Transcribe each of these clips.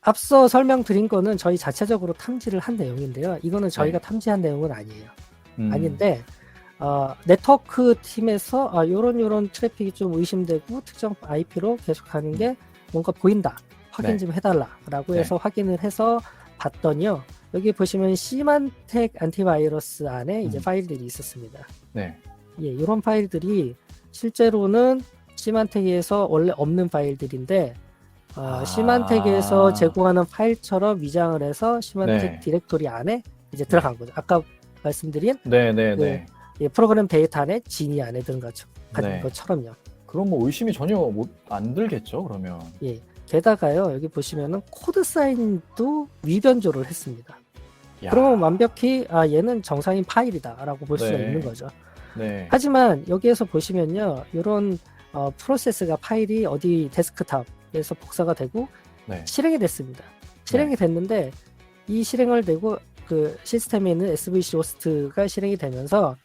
앞서 설명드린 거는 저희 자체적으로 탐지를 한 내용인데요. 이거는 저희가 네. 탐지한 내용은 아니에요. 음. 아닌데 네트워크 팀에서 요런 트래픽이 좀 의심되고 특정 IP로 계속 가는 게 뭔가 보인다. 확인 네. 좀 해달라라고 네. 해서 확인을 해서 봤더니요. 여기 보시면 시만텍 안티바이러스 안에 이제 파일들이 있었습니다. 네. 예, 이런 파일들이 실제로는 시만텍에서 원래 없는 파일들인데 시만텍에서 제공하는 파일처럼 위장을 해서 시만텍 네. 디렉토리 안에 이제 들어간 거죠. 아까 말씀드린 네네네. 예, 프로그램 데이터 안에 진이 안에 든 네. 것처럼요. 그럼 뭐 의심이 전혀 안 들겠죠, 그러면. 예, 게다가요 여기 보시면은 코드 사인도 위변조를 했습니다. 야. 그러면 완벽히 얘는 정상인 파일이다라고 볼 수가 네. 있는 거죠. 네. 하지만 여기에서 보시면요, 이런 프로세스가 파일이 어디 데스크탑에서 복사가 되고 네. 실행이 됐습니다. 실행이 됐는데 이 실행을 되고 그 시스템에 있는 SVC 호스트가 실행이 되면서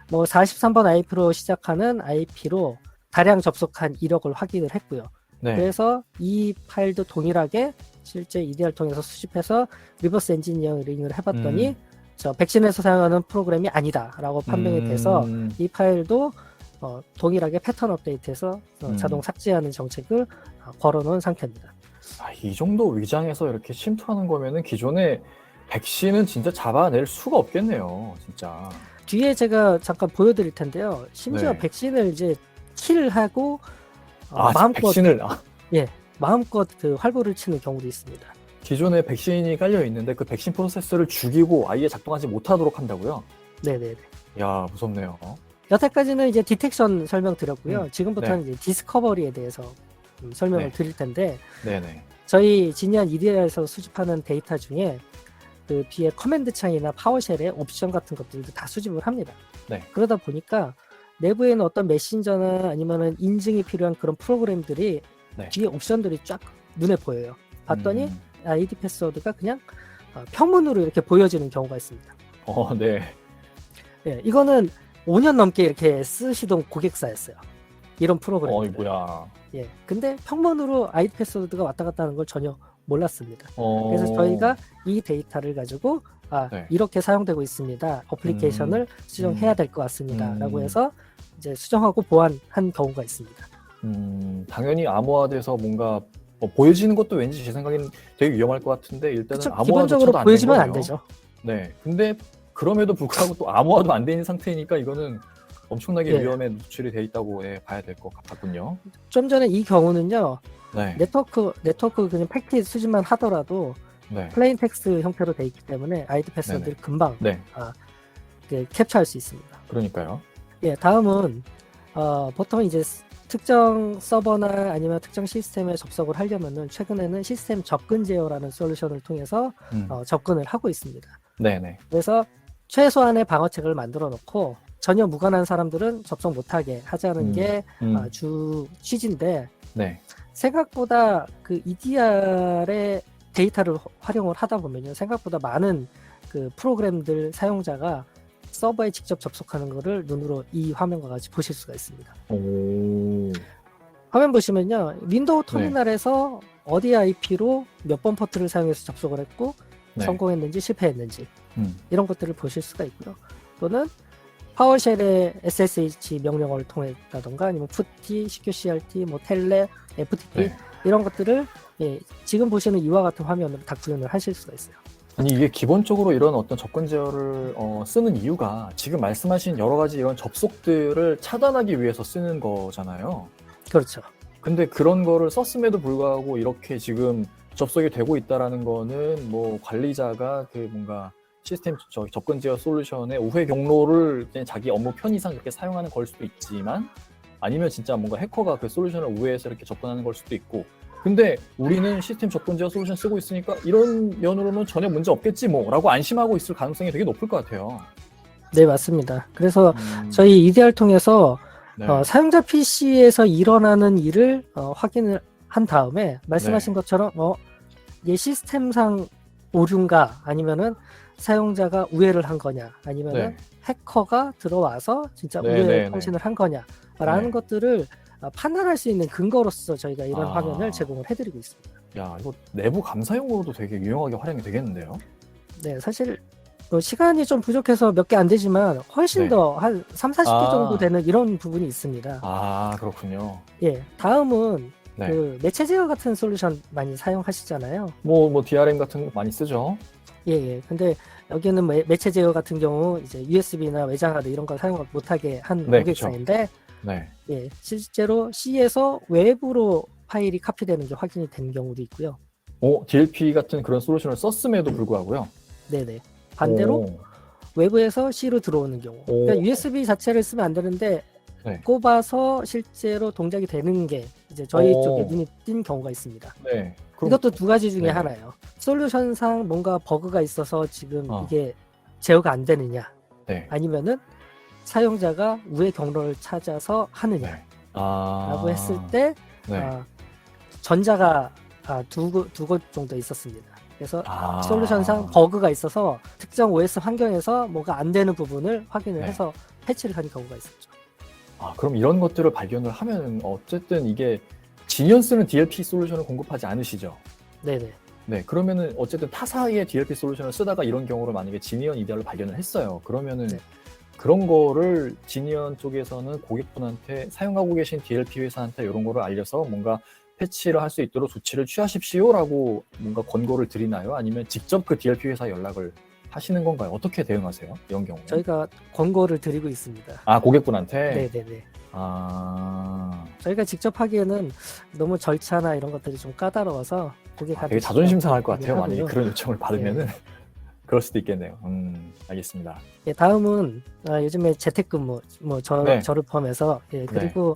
뭐 43번 IP로 시작하는 IP로 다량 접속한 이력을 확인을 했고요. 네. 그래서 이 파일도 동일하게 실제 EDR 통해서 수집해서 리버스 엔지니어링을 해봤더니 저 백신에서 사용하는 프로그램이 아니다라고 판명이 돼서 이 파일도 동일하게 패턴 업데이트해서 자동 삭제하는 정책을 걸어놓은 상태입니다. 이 정도 위장해서 이렇게 침투하는 거면은 기존에 백신은 진짜 잡아낼 수가 없겠네요, 진짜. 뒤에 제가 잠깐 보여드릴 텐데요. 심지어 네. 백신을 이제 킬하고 마음껏 그 활보를 치는 경우도 있습니다. 기존에 백신이 깔려 있는데 그 백신 프로세스를 죽이고 아예 작동하지 못하도록 한다고요? 네네네. 야, 무섭네요. 여태까지는 이제 디텍션 설명드렸고요. 지금부터는 이제 디스커버리에 대해서 설명을 드릴 텐데, 네네. 저희 지니안 EDR에서 수집하는 데이터 중에 그 뒤에 커맨드 창이나 파워쉘의 옵션 같은 것들도 다 수집을 합니다. 네. 그러다 보니까 내부에는 어떤 메신저나 아니면은 인증이 필요한 그런 프로그램들이 뒤에 옵션들이 쫙 눈에 보여요. 봤더니 ID 패스워드가 그냥 평문으로 이렇게 보여지는 경우가 있습니다. 네. 네, 이거는 5년 넘게 이렇게 쓰시던 고객사였어요. 이런 프로그램. 뭐야. 예, 근데 평문으로 ID 패스워드가 왔다 갔다 하는 걸 전혀 몰랐습니다. 그래서 저희가 이 데이터를 가지고 이렇게 사용되고 있습니다. 어플리케이션을 수정해야 될 것 같습니다. 라고 해서 이제 수정하고 보완한 경우가 있습니다. 당연히 암호화돼서 뭔가 보여지는 것도 왠지 제 생각에는 되게 위험할 것 같은데 일단은 기본적으로 보여지면 안 되죠. 네, 근데 그럼에도 불구하고 또 암호화도 안 되는 상태니까 이거는 엄청나게 위험에 노출이 돼 있다고 봐야 될 것 같군요. 좀 전에 이 경우는요. 네트워크 그냥 팩트 수집만 하더라도 플레인 텍스트 형태로 돼 있기 때문에 아이디 패스워드를 금방 캡처할 수 있습니다. 그러니까요. 예, 다음은 보통 이제 특정 서버나 아니면 특정 시스템에 접속을 하려면은 최근에는 시스템 접근 제어라는 솔루션을 통해서 접근을 하고 있습니다. 네네. 그래서 최소한의 방어책을 만들어 놓고 전혀 무관한 사람들은 접속 못하게 하자는 게 주 취지인데 생각보다 그 EDR의 데이터를 활용을 하다 보면요, 생각보다 많은 그 프로그램들 사용자가 서버에 직접 접속하는 거를 눈으로 이 화면과 같이 보실 수가 있습니다. 화면 보시면요, 윈도우 터미널에서 어디 IP로 몇 번 포트를 사용해서 접속을 했고 성공했는지 실패했는지 이런 것들을 보실 수가 있고요. 또는 파워쉘의 SSH 명령어를 통했다던가 아니면 푸티, CQCRT, 뭐 텔레, FTP 이런 것들을 지금 보시는 이와 같은 화면으로 다 구현을 하실 수가 있어요. 아니 이게 기본적으로 이런 어떤 접근 제어를 쓰는 이유가 지금 말씀하신 여러 가지 이런 접속들을 차단하기 위해서 쓰는 거잖아요. 그렇죠. 근데 그런 거를 썼음에도 불구하고 이렇게 지금 접속이 되고 있다라는 거는 뭐 관리자가 그 뭔가 시스템 접근 제어 솔루션의 우회 경로를 그냥 자기 업무 편의상 그렇게 사용하는 걸 수도 있지만 아니면 진짜 뭔가 해커가 그 솔루션을 우회해서 이렇게 접근하는 걸 수도 있고 근데 우리는 시스템 접근 제어 솔루션 쓰고 있으니까 이런 면으로는 전혀 문제 없겠지 뭐 라고 안심하고 있을 가능성이 되게 높을 것 같아요. 네, 맞습니다. 그래서 저희 EDR 통해서 사용자 PC에서 일어나는 일을 확인을 한 다음에 말씀하신 것처럼 얘 시스템상 오류인가 아니면은 사용자가 우회를 한 거냐 아니면은 해커가 들어와서 진짜 우회 통신을 한 거냐라는 것들을 판단할 수 있는 근거로서 저희가 이런 화면을 제공을 해드리고 있습니다. 야, 이거 내부 감사용으로도 되게 유용하게 활용이 되겠는데요? 네, 사실 시간이 좀 부족해서 몇 개 안 되지만 훨씬 네. 더 한 3, 40개 정도 아. 되는 이런 부분이 있습니다. 아, 그렇군요. 예, 다음은 네. 그 매체 제어 같은 솔루션 많이 사용하시잖아요. 뭐 DRM 같은 거 많이 쓰죠? 예, 예. 근데 여기는 매체 제어 같은 경우 이제 USB나 외장 하드 이런 걸 사용 못하게 한 네, 고객사인데, 네. 예, 실제로 C에서 외부로 파일이 카피되는 게 확인이 된 경우도 있고요. DLP 같은 그런 솔루션을 썼음에도 불구하고요. 네네. 반대로 외부에서 C로 들어오는 경우. 그러니까 USB 자체를 쓰면 안 되는데 네. 꼽아서 실제로 동작이 되는 게 이제 저희 쪽에 눈이 띈 경우가 있습니다. 네. 이것도 두 가지 중에 네. 하나예요. 솔루션상 뭔가 버그가 있어서 지금 어. 이게 제어가 안 되느냐, 네. 아니면은 사용자가 우회 경로를 찾아서 하느냐 네. 라고 했을 때 네. 전자가 두 곳 정도 있었습니다. 그래서 솔루션상 버그가 있어서 특정 OS 환경에서 뭐가 안 되는 부분을 확인을 네. 해서 패치를 한 경우가 있었죠. 그럼 이런 것들을 발견을 하면 어쨌든 이게 진연 쓰는 DLP 솔루션을 공급하지 않으시죠? 네네. 네, 그러면은 어쨌든 타사의 DLP 솔루션을 쓰다가 이런 경우를 만약에 지니언 이디어를 발견을 했어요. 그러면은 네. 그런 거를 지니언 쪽에서는 고객분한테 사용하고 계신 DLP 회사한테 이런 거를 알려서 뭔가 패치를 할 수 있도록 조치를 취하십시오라고 뭔가 권고를 드리나요? 아니면 직접 그 DLP 회사 연락을 하시는 건가요? 어떻게 대응하세요? 이런 경우는? 저희가 권고를 드리고 있습니다. 고객분한테? 네네네. 아. 저희가 직접 하기에는 너무 절차나 이런 것들이 좀 까다로워서 고객한테 되게 자존심 상할 것 같아요. 만약에 하고요. 그런 요청을 받으면은. 네. 그럴 수도 있겠네요. 알겠습니다. 예, 다음은 요즘에 재택근무, 네. 저를 포함해서, 예, 그리고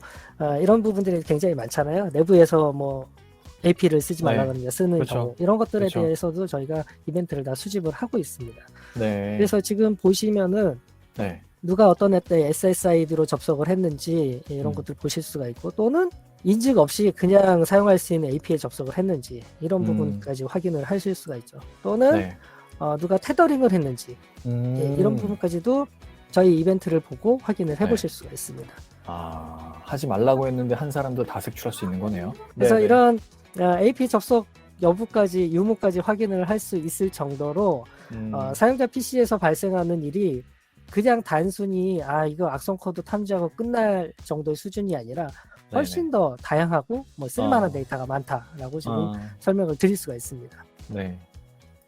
이런 부분들이 굉장히 많잖아요. 내부에서 뭐 AP를 쓰지 말라는 게 쓰는 그렇죠. 경우, 이런 것들에 그렇죠. 대해서도 저희가 이벤트를 다 수집을 하고 있습니다. 네. 그래서 지금 보시면은 네. 누가 어떤 애 때 SSID로 접속을 했는지 이런 것들 보실 수가 있고, 또는 인증 없이 그냥 사용할 수 있는 AP에 접속을 했는지 이런 부분까지 확인을 하실 수가 있죠. 또는 네. 누가 테더링을 했는지 예, 이런 부분까지도 저희 이벤트를 보고 확인을 해보실 수가 있습니다. 하지 말라고 했는데 한 사람도 다 색출할 수 있는 거네요. 그래서 네네. 이런 AP 접속 여부까지 유무까지 확인을 할 수 있을 정도로 사용자 PC에서 발생하는 일이 그냥 단순히 이거 악성 코드 탐지하고 끝날 정도의 수준이 아니라 훨씬 더 다양하고 뭐 쓸만한 데이터가 많다라고 지금 설명을 드릴 수가 있습니다. 네,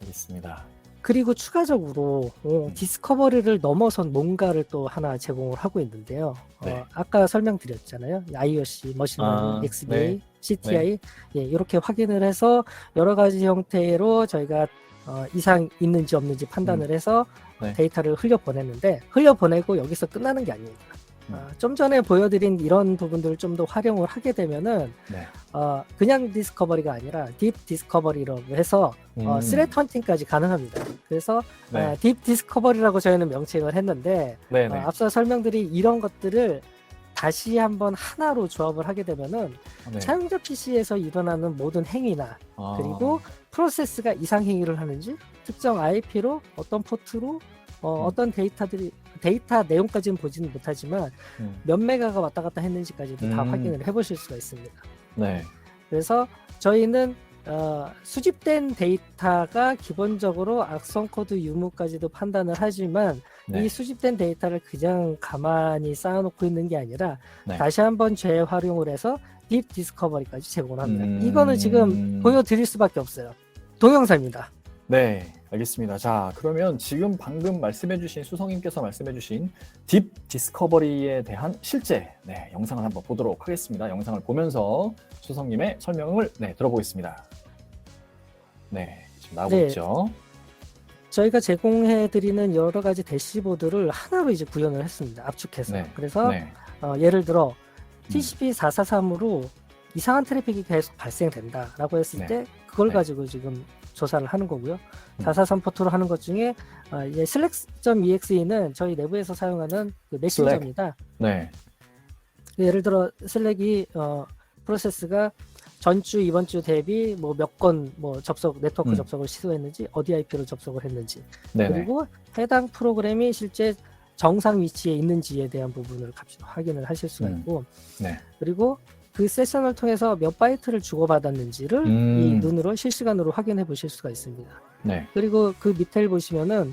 알겠습니다. 그리고 추가적으로 디스커버리를 넘어선 뭔가를 또 하나 제공을 하고 있는데요. 네. 아까 설명드렸잖아요. IOC, 머신러닝, XBA, CTI 예, 이렇게 확인을 해서 여러 가지 형태로 저희가 이상 있는지 없는지 판단을 해서 데이터를 흘려보냈는데, 흘려보내고 여기서 끝나는 게 아닙니다. 좀 전에 보여드린 이런 부분들을 좀 더 활용을 하게 되면은 그냥 디스커버리가 아니라 딥 디스커버리로 해서 스레트 헌팅까지 가능합니다. 그래서 딥 디스커버리라고 저희는 명칭을 했는데 앞서 설명드린 이런 것들을 다시 한번 하나로 조합을 하게 되면은 사용자 PC에서 일어나는 모든 행위나 그리고 프로세스가 이상 행위를 하는지, 특정 IP로 어떤 포트로 어떤 데이터 내용까지는 보지는 못하지만 몇 메가가 왔다 갔다 했는지까지도 다 확인을 해보실 수가 있습니다. 네. 그래서 저희는 수집된 데이터가 기본적으로 악성 코드 유무까지도 판단을 하지만 이 수집된 데이터를 그냥 가만히 쌓아놓고 있는 게 아니라 다시 한번 재활용을 해서 딥 디스커버리까지 제공을 합니다. 이거는 지금 보여드릴 수밖에 없어요. 동영상입니다. 네, 알겠습니다. 자, 그러면 지금 방금 말씀해주신 수성님께서 말씀해주신 딥 디스커버리에 대한 실제 영상을 한번 보도록 하겠습니다. 영상을 보면서 수성님의 설명을 들어보겠습니다. 네, 지금 나오고 있죠. 저희가 제공해드리는 여러 가지 대시보드를 하나로 이제 구현을 했습니다. 압축해서. 그래서 예를 들어 TCP 443으로 이상한 트래픽이 계속 발생된다라고 했을 때 그걸 가지고 지금 조사를 하는 거고요. 443 포트로 하는 것 중에 이제 slack.exe는 저희 내부에서 사용하는 그 메신저입니다. 예를 들어 슬랙이 프로세스가 전주 이번 주 대비 뭐 몇 건 뭐 접속 네트워크 접속을 시도했는지, 어디 IP로 접속을 했는지, 그리고 해당 프로그램이 실제 정상 위치에 있는지에 대한 부분을 확인을 하실 수가 있고, 그리고 그 세션을 통해서 몇 바이트를 주고받았는지를 이 눈으로 실시간으로 확인해 보실 수가 있습니다. 네. 그리고 그 밑에를 보시면은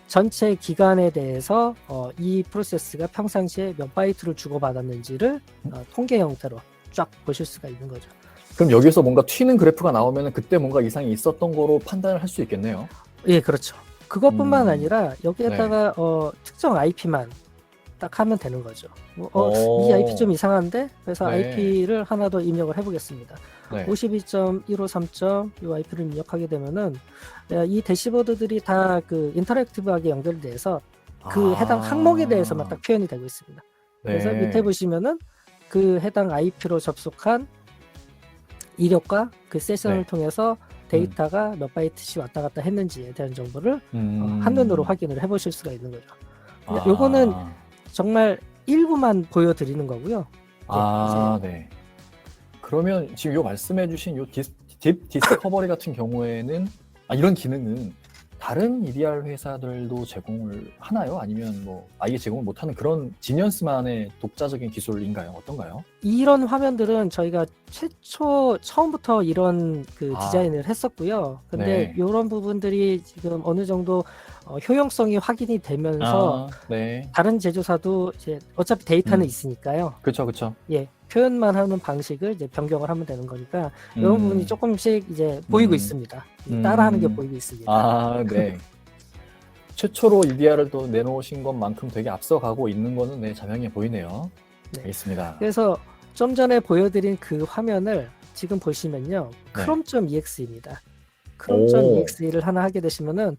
전체 기간에 대해서 이 프로세스가 평상시에 몇 바이트를 주고받았는지를 통계 형태로 쫙 보실 수가 있는 거죠. 그럼 여기서 뭔가 튀는 그래프가 나오면 그때 뭔가 이상이 있었던 거로 판단을 할 수 있겠네요. 예, 그렇죠. 그것뿐만 아니라 여기에다가 특정 IP만 딱 하면 되는 거죠. 이 IP 좀 이상한데? 그래서 IP를 하나 더 입력을 해보겠습니다. 52.153. 이 IP를 입력하게 되면은 이 대시보드들이 다 그 인터랙티브하게 연결돼서 그 해당 항목에 대해서만 딱 표현이 되고 있습니다. 그래서 밑에 보시면은 그 해당 IP로 접속한 이력과 그 세션을 통해서 데이터가 몇 바이트씩 왔다 갔다 했는지에 대한 정보를 한눈으로 확인을 해보실 수가 있는 거죠. 요거는 정말 일부만 보여드리는 거고요. 네. 그러면 지금 요 말씀해주신 요 디스커버리 같은 경우에는 이런 기능은 다른 EDR 회사들도 제공을 하나요? 아니면 뭐 아예 제공을 못하는 그런 지니언스만의 독자적인 기술인가요? 어떤가요? 이런 화면들은 저희가 처음부터 이런 그 디자인을 했었고요. 근데 이런 부분들이 지금 어느 정도 효용성이 확인이 되면서 다른 제조사도 이제 어차피 데이터는 있으니까요. 그렇죠. 예, 표현만 하는 방식을 이제 변경을 하면 되는 거니까 이런 부분이 조금씩 이제 보이고 있습니다. 따라하는 게 보이고 있습니다. 네. 최초로 EDR을 또 내놓으신 것만큼 되게 앞서가고 있는 거는 자명해 보이네요. 네. 알겠습니다. 그래서 좀 전에 보여드린 그 화면을 지금 보시면요. chrome.exe입니다. chrome.exe를 하나 하게 되시면은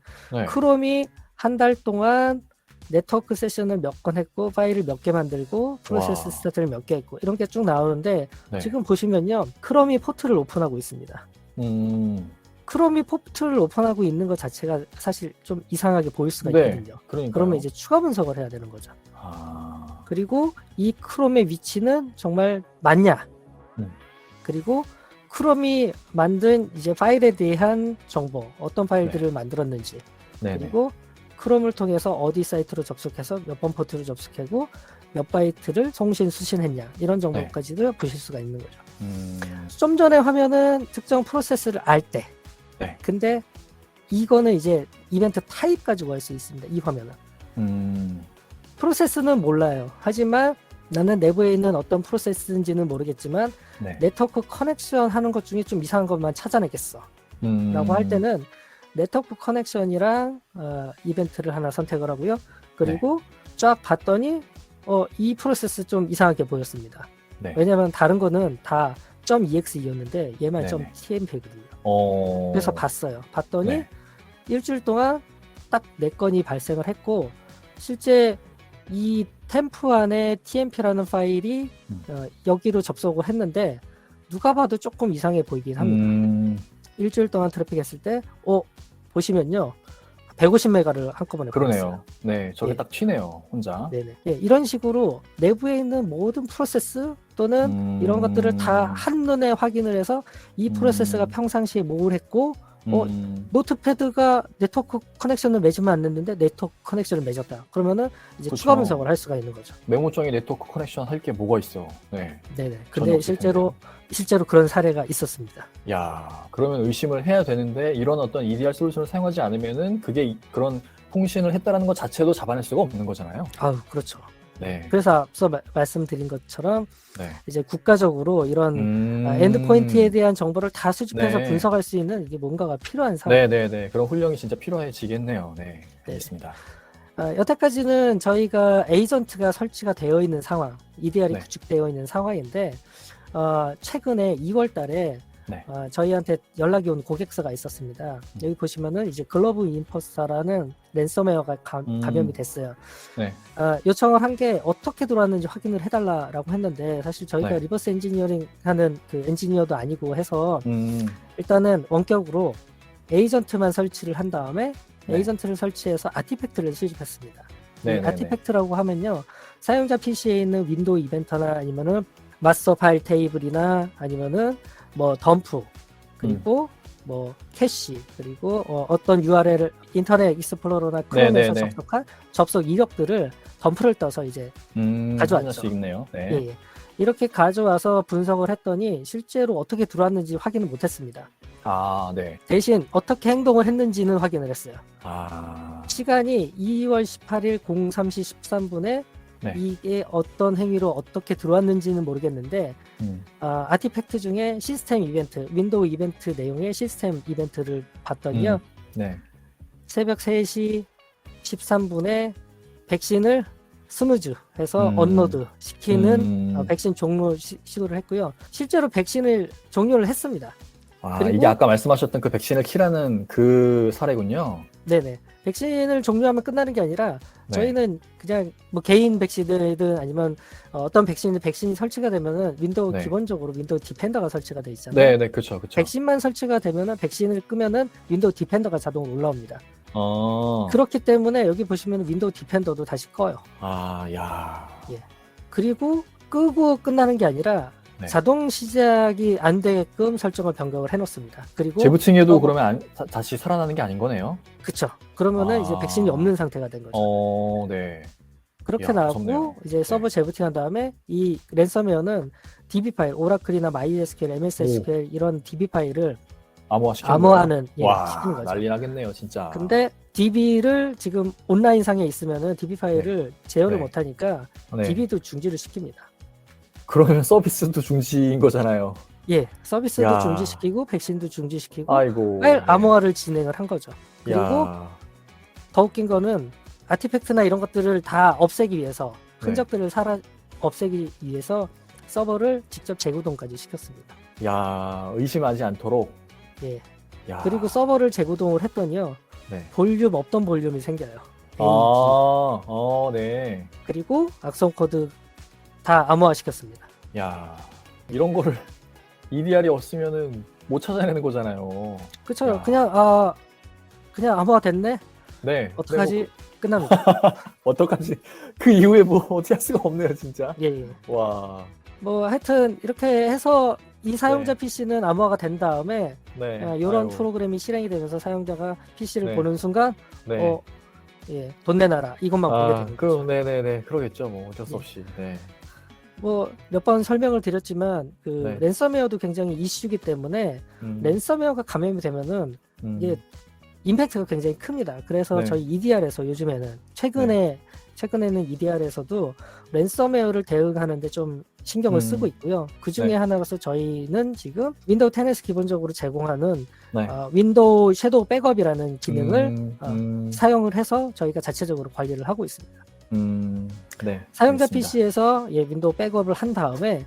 크롬이 한 달 동안 네트워크 세션을 몇 건 했고 파일을 몇 개 만들고 프로세스 스타트를 몇 개 했고 이런 게 쭉 나오는데 지금 보시면요. 크롬이 포트를 오픈하고 있습니다. 크롬이 포트를 오픈하고 있는 것 자체가 사실 좀 이상하게 보일 수가 있거든요. 그러면 이제 추가 분석을 해야 되는 거죠. 그리고 이 크롬의 위치는 정말 맞냐? 그리고 크롬이 만든 이제 파일에 대한 정보, 어떤 파일들을 만들었는지, 그리고 크롬을 통해서 어디 사이트로 접속해서 몇 번 포트를 접속하고 몇 바이트를 송신 수신했냐 이런 정보까지도 보실 수가 있는 거죠. 좀 전에 화면은 특정 프로세스를 알 때, 근데 이거는 이제 이벤트 타입 가지고 할 수 있습니다. 이 화면은. 프로세스는 몰라요. 하지만 나는 내부에 있는 어떤 프로세스인지는 모르겠지만 네트워크 커넥션 하는 것 중에 좀 이상한 것만 찾아내겠어 라고 할 때는 네트워크 커넥션이랑 이벤트를 하나 선택을 하고요. 그리고 쫙 봤더니 이 프로세스 좀 이상하게 보였습니다. 왜냐하면 다른 거는 다 .exe였는데 얘만 .tmp거든요. 그래서 봤더니 일주일 동안 딱 4건이 발생을 했고 실제 이 템프 안에 tmp라는 파일이 여기로 접속을 했는데 누가 봐도 조금 이상해 보이긴 합니다. 일주일 동안 트래픽 했을 때 보시면요 150메가를 한꺼번에 그러네요. 보냈어요. 저게 딱 튀네요 혼자. 이런 식으로 내부에 있는 모든 프로세스 또는 이런 것들을 다 한눈에 확인을 해서 이 프로세스가 평상시에 뭘 했고 노트패드가 네트워크 커넥션을 맺으면 안 됐는데 네트워크 커넥션을 맺었다. 그러면은 이제 추가 분석을 할 수가 있는 거죠. 메모장에 네트워크 커넥션 할 게 뭐가 있어? 근데 실제로 그런 사례가 있었습니다. 야, 그러면 의심을 해야 되는데 이런 어떤 EDR 솔루션을 사용하지 않으면은 그게 그런 통신을 했다라는 것 자체도 잡아낼 수가 없는 거잖아요. 그렇죠. 그래서 앞서 말씀드린 것처럼 이제 국가적으로 이런 엔드포인트에 대한 정보를 다 수집해서 분석할 수 있는 이게 뭔가가 필요한 상황. 그런 훈련이 진짜 필요해지겠네요. 알겠습니다. 여태까지는 저희가 에이전트가 설치가 되어 있는 상황, EDR이 구축되어 있는 상황인데 최근에 2월 달에 저희한테 연락이 온 고객사가 있었습니다. 여기 보시면은 이제 글로브 인포스터라는 랜섬웨어가 감염이 됐어요. 요청을 한 게 어떻게 들어왔는지 확인을 해달라라고 했는데 사실 저희가 리버스 엔지니어링 하는 그 엔지니어도 아니고 해서 일단은 원격으로 에이전트만 설치를 한 다음에 에이전트를 설치해서 아티팩트를 수집했습니다. 아티팩트라고 하면요 사용자 PC에 있는 윈도우 이벤트나 아니면은 마스터 파일 테이블이나 아니면은 뭐 덤프 그리고 뭐 캐시 그리고 어떤 URL을 인터넷 익스플로러나 크롬에서 접속한 접속 이력들을 덤프를 떠서 이제 가져왔죠. 있네요. 이렇게 가져와서 분석을 했더니 실제로 어떻게 들어왔는지 확인을 못했습니다. 네. 대신 어떻게 행동을 했는지는 확인을 했어요. 아, 시간이 2월 18일 03시 13분에 네. 이게 어떤 행위로 어떻게 들어왔는지는 모르겠는데 아티팩트 중에 시스템 이벤트, 윈도우 이벤트 내용의 시스템 이벤트를 봤더니요. 네. 새벽 3시 13분에 백신을 스누즈 해서 업로드 시키는 백신 종료 시도를 했고요. 실제로 백신을 종료를 했습니다. 그리고 이게 아까 말씀하셨던 그 백신을 키라는 그 사례군요. 네네. 백신을 종료하면 끝나는 게 아니라 저희는 그냥 뭐 개인 백신이든 아니면 어떤 백신이 설치가 되면은 윈도우 기본적으로 윈도우 디펜더가 설치가 돼 있잖아요. 네, 그렇죠. 백신만 설치가 되면은 백신을 끄면은 윈도우 디펜더가 자동으로 올라옵니다. 그렇기 때문에 여기 보시면 윈도우 디펜더도 다시 꺼요. 예. 그리고 끄고 끝나는 게 아니라 자동 시작이 안 되게끔 설정을 변경을 해놓습니다. 그리고 재부팅해도 그러면 다시 살아나는 게 아닌 거네요. 그쵸. 그러면은 이제 백신이 없는 상태가 된 거죠. 네. 그렇게 나오고 무섭네요. 이제 서버 재부팅한 다음에 이 랜섬웨어는 DB 파일, 오라클이나 MySQL, MS SQL 이런 DB 파일을 암호화하는 시키는 거죠. 난리 나겠네요, 진짜. 근데 DB를 지금 온라인 상에 있으면은 DB 파일을 재현을 못하니까 DB도 중지를 시킵니다. 그러면 서비스도 중지인 거잖아요. 예, 서비스도 중지시키고 백신도 중지시키고 아이고. 파일 암호화를 진행을 한 거죠. 그리고 더 웃긴 거는 아티팩트나 이런 것들을 다 없애기 위해서 흔적들을 없애기 위해서 서버를 직접 재구동까지 시켰습니다. 의심하지 않도록. 예. 그리고 서버를 재구동을 했더니요. 볼륨 없던 볼륨이 생겨요. 네. 그리고 악성 코드 다 암호화 시켰습니다. 이런 거를 EDR이 없으면은 못 찾아내는 거잖아요. 그쵸. 그냥 암호화 됐네? 네. 어떡하지? 끝납니다. 어떡하지? 그 이후에 뭐 어떻게 할 수가 없네요, 진짜. 예. 와. 뭐 하여튼 이렇게 해서 이 사용자 PC는 암호화가 된 다음에 이런 프로그램이 실행이 되면서 사용자가 PC를 보는 순간 돈 내놔라 이것만 보게 되는 거죠. 네네네. 그러겠죠. 뭐 어쩔 수 없이. 뭐 몇 번 설명을 드렸지만 그 랜섬웨어도 굉장히 이슈이기 때문에 랜섬웨어가 감염이 되면은 이게 임팩트가 굉장히 큽니다. 그래서 저희 EDR에서 요즘에는 최근에는 EDR에서도 랜섬웨어를 대응하는데 좀 신경을 쓰고 있고요. 그 중에 하나로서 저희는 지금 윈도우 10에서 기본적으로 제공하는 윈도우 섀도우 백업이라는 기능을 사용을 해서 저희가 자체적으로 관리를 하고 있습니다. 사용자 알겠습니다. PC에서 윈도우 백업을 한 다음에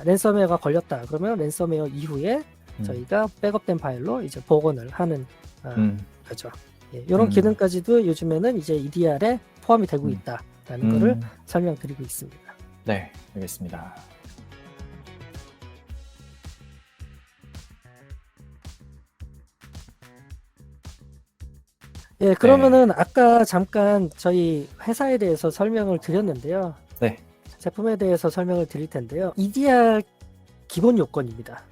랜섬웨어가 걸렸다. 그러면 랜섬웨어 이후에 저희가 백업된 파일로 이제 복원을 하는 거죠. 이런 기능까지도 요즘에는 이제 EDR에 포함이 되고 있다라는 거를 설명드리고 있습니다. 네, 알겠습니다. 그러면은 아까 잠깐 저희 회사에 대해서 설명을 드렸는데요. 제품에 대해서 설명을 드릴 텐데요. EDR 기본 요건입니다.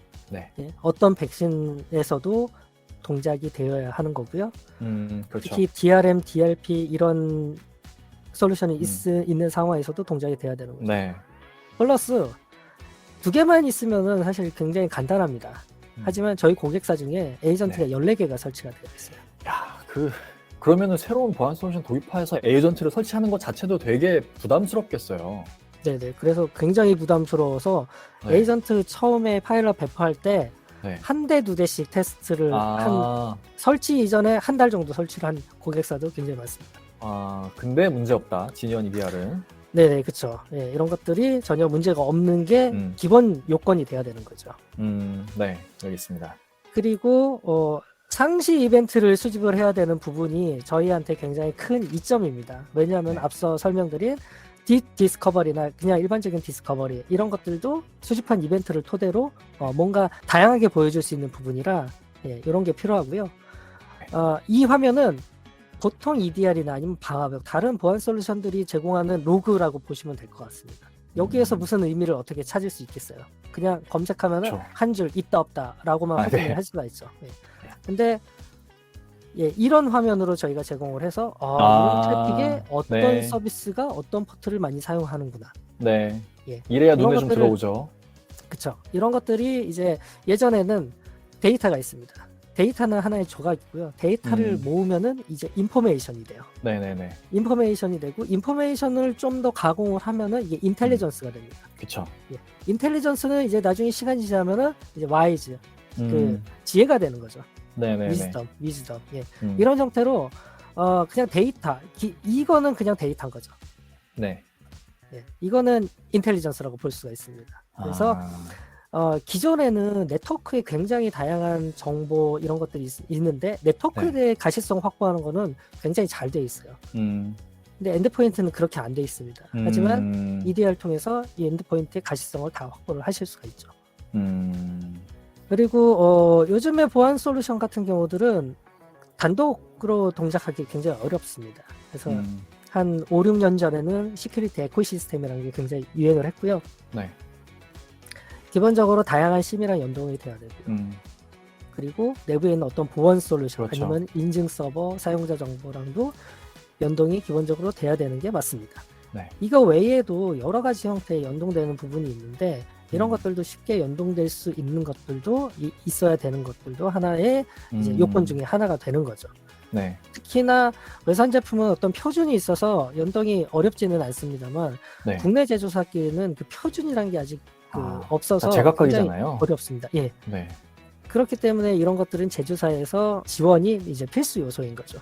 어떤 백신에서도 동작이 되어야 하는 거고요. 그렇죠. 특히 DRM, DLP 이런 솔루션이 있는 상황에서도 동작이 돼야 되는 거죠. 플러스 두 개만 있으면은 사실 굉장히 간단합니다. 하지만 저희 고객사 중에 에이전트가 14개가 설치가 되어 있어요. 그러면은 새로운 보안 솔루션 도입하여서 에이전트를 설치하는 것 자체도 되게 부담스럽겠어요. 네네. 그래서 굉장히 부담스러워서 에이전트 처음에 파일럿 배포할 때 한 대, 두 대씩 테스트를 설치 이전에 한 달 정도 설치를 한 고객사도 굉장히 많습니다. 근데 문제 없다. 지니언 EDR은. 네네, 그쵸. 이런 것들이 전혀 문제가 없는 게 기본 요건이 돼야 되는 거죠. 네, 알겠습니다. 그리고 상시 이벤트를 수집을 해야 되는 부분이 저희한테 굉장히 큰 이점입니다. 왜냐하면 앞서 설명드린 디스커버리나 그냥 일반적인 디스커버리 이런 것들도 수집한 이벤트를 토대로 뭔가 다양하게 보여줄 수 있는 부분이라 이런 게 필요하고요. 이 화면은 보통 EDR이나 아니면 방화벽 다른 보안 솔루션들이 제공하는 로그라고 보시면 될 것 같습니다. 여기에서 무슨 의미를 어떻게 찾을 수 있겠어요? 그냥 검색하면은 한 줄 있다 없다 라고만 확인을 할 수가 있죠. 근데 이런 화면으로 저희가 제공을 해서 이런 트래픽에 어떤 서비스가 어떤 포트를 많이 사용하는구나. 예. 이래야 눈에 좀 들어오죠. 그쵸. 이런 것들이 이제 예전에는 데이터가 있습니다. 데이터는 하나의 조각이고요. 데이터를 모으면은 이제 인포메이션이 돼요. 네네네. 인포메이션이 되고 인포메이션을 좀 더 가공을 하면은 이게 인텔리전스가 됩니다. 그쵸. 예. 인텔리전스는 이제 나중에 시간이 지나면은 이제 와이즈, 그 지혜가 되는 거죠. 네네네. 위즈덤. 예. 이런 형태로 그냥 데이터, 이거는 그냥 데이터인 거죠. 네. 예. 이거는 인텔리전스라고 볼 수가 있습니다. 그래서 기존에는 네트워크에 굉장히 다양한 정보 이런 것들이 있는데 네트워크에 대해 가시성 확보하는 거는 굉장히 잘 돼 있어요. 근데 엔드포인트는 그렇게 안 돼 있습니다. 하지만 EDR 통해서 이 엔드포인트의 가시성을 다 확보를 하실 수가 있죠. 그리고 요즘의 보안 솔루션 같은 경우들은 단독으로 동작하기 굉장히 어렵습니다. 그래서 한 5, 6년 전에는 시큐리티 에코시스템이라는 게 굉장히 유행을 했고요. 네. 기본적으로 다양한 심이랑 연동이 돼야 되고요. 그리고 내부에 있는 어떤 보안 솔루션 그렇죠. 아니면 인증 서버, 사용자 정보랑도 연동이 기본적으로 돼야 되는 게 맞습니다. 네. 이거 외에도 여러 가지 형태의 연동되는 부분이 있는데 이런 것들도 쉽게 연동될 수 있는 것들도 있어야 되는 것들도 하나의 이제 요건 중에 하나가 되는 거죠. 네. 특히나 외산 제품은 어떤 표준이 있어서 연동이 어렵지는 않습니다만 네. 국내 제조사끼리는 그 표준이라는 게 아직 없어서 제각각이잖아요. 어렵습니다. 예. 네. 그렇기 때문에 이런 것들은 제조사에서 지원이 이제 필수 요소인 거죠.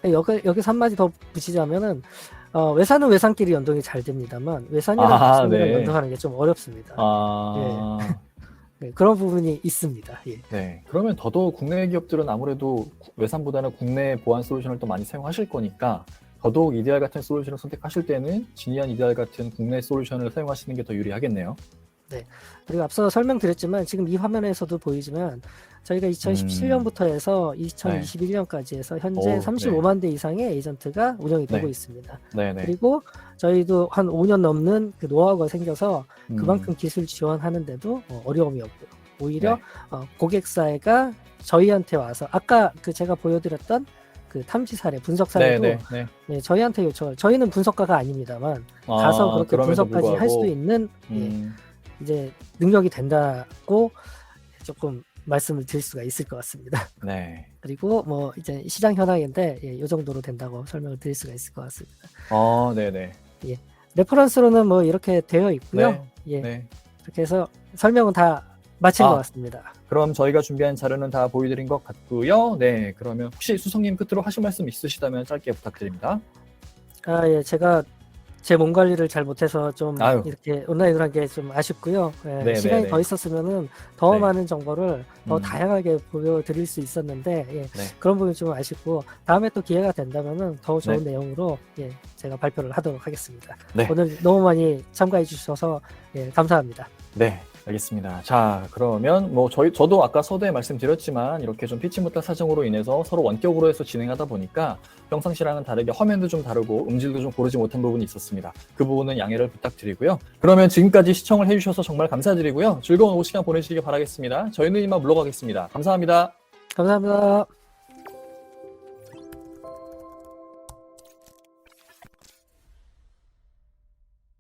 여기서 한마디 더 붙이자면은 외산은 외산끼리 연동이 잘 됩니다만 외산이랑 국산이랑 연동하는 게 좀 어렵습니다. 예. 네, 그런 부분이 있습니다. 예. 네. 그러면 더더욱 국내 기업들은 아무래도 외산보다는 국내 보안 솔루션을 또 많이 사용하실 거니까 더더욱 EDR 같은 솔루션을 선택하실 때는 진이한 EDR 같은 국내 솔루션을 사용하시는 게 더 유리하겠네요. 네. 그리고 앞서 설명드렸지만 지금 이 화면에서도 보이지만 저희가 2017년부터 해서 2021년까지 해서 현재 35만 대 이상의 에이전트가 운영이 되고 있습니다. 네네. 그리고 저희도 한 5년 넘는 그 노하우가 생겨서 그만큼 기술 지원하는데도 어려움이 없고요. 오히려 고객사가 저희한테 와서 아까 그 제가 보여드렸던 그 탐지 사례, 분석 사례도 네, 저희한테 요청을 저희는 분석가가 아닙니다만 가서 그렇게 분석까지 할 수 있는 이제 능력이 된다고 조금 말씀을 드릴 수가 있을 것 같습니다. 네. 그리고 뭐 이제 시장 현황인데 이 정도로 된다고 설명을 드릴 수가 있을 것 같습니다. 네네. 예. 레퍼런스로는 뭐 이렇게 되어 있고요. 예. 이렇게 해서 설명은 다 마친 것 같습니다. 그럼 저희가 준비한 자료는 다 보여드린 것 같고요. 네. 그러면 혹시 수성님 끝으로 하실 말씀 있으시다면 짧게 부탁드립니다. 예. 제가 제 몸 관리를 잘 못해서 좀 이렇게 온라인으로 한 게 좀 아쉽고요. 예, 시간이 더 있었으면은 더 많은 정보를 더 다양하게 보여드릴 수 있었는데 그런 부분이 좀 아쉽고 다음에 또 기회가 된다면은 더 좋은 내용으로 제가 발표를 하도록 하겠습니다. 오늘 너무 많이 참가해 주셔서 감사합니다. 네. 알겠습니다. 자, 그러면 뭐 저도 아까 서두에 말씀드렸지만 이렇게 좀 피치 못할 사정으로 인해서 서로 원격으로 해서 진행하다 보니까 평상시랑은 다르게 화면도 좀 다르고 음질도 좀 고르지 못한 부분이 있었습니다. 그 부분은 양해를 부탁드리고요. 그러면 지금까지 시청을 해주셔서 정말 감사드리고요. 즐거운 오후 시간 보내시길 바라겠습니다. 저희는 이만 물러가겠습니다. 감사합니다. 감사합니다.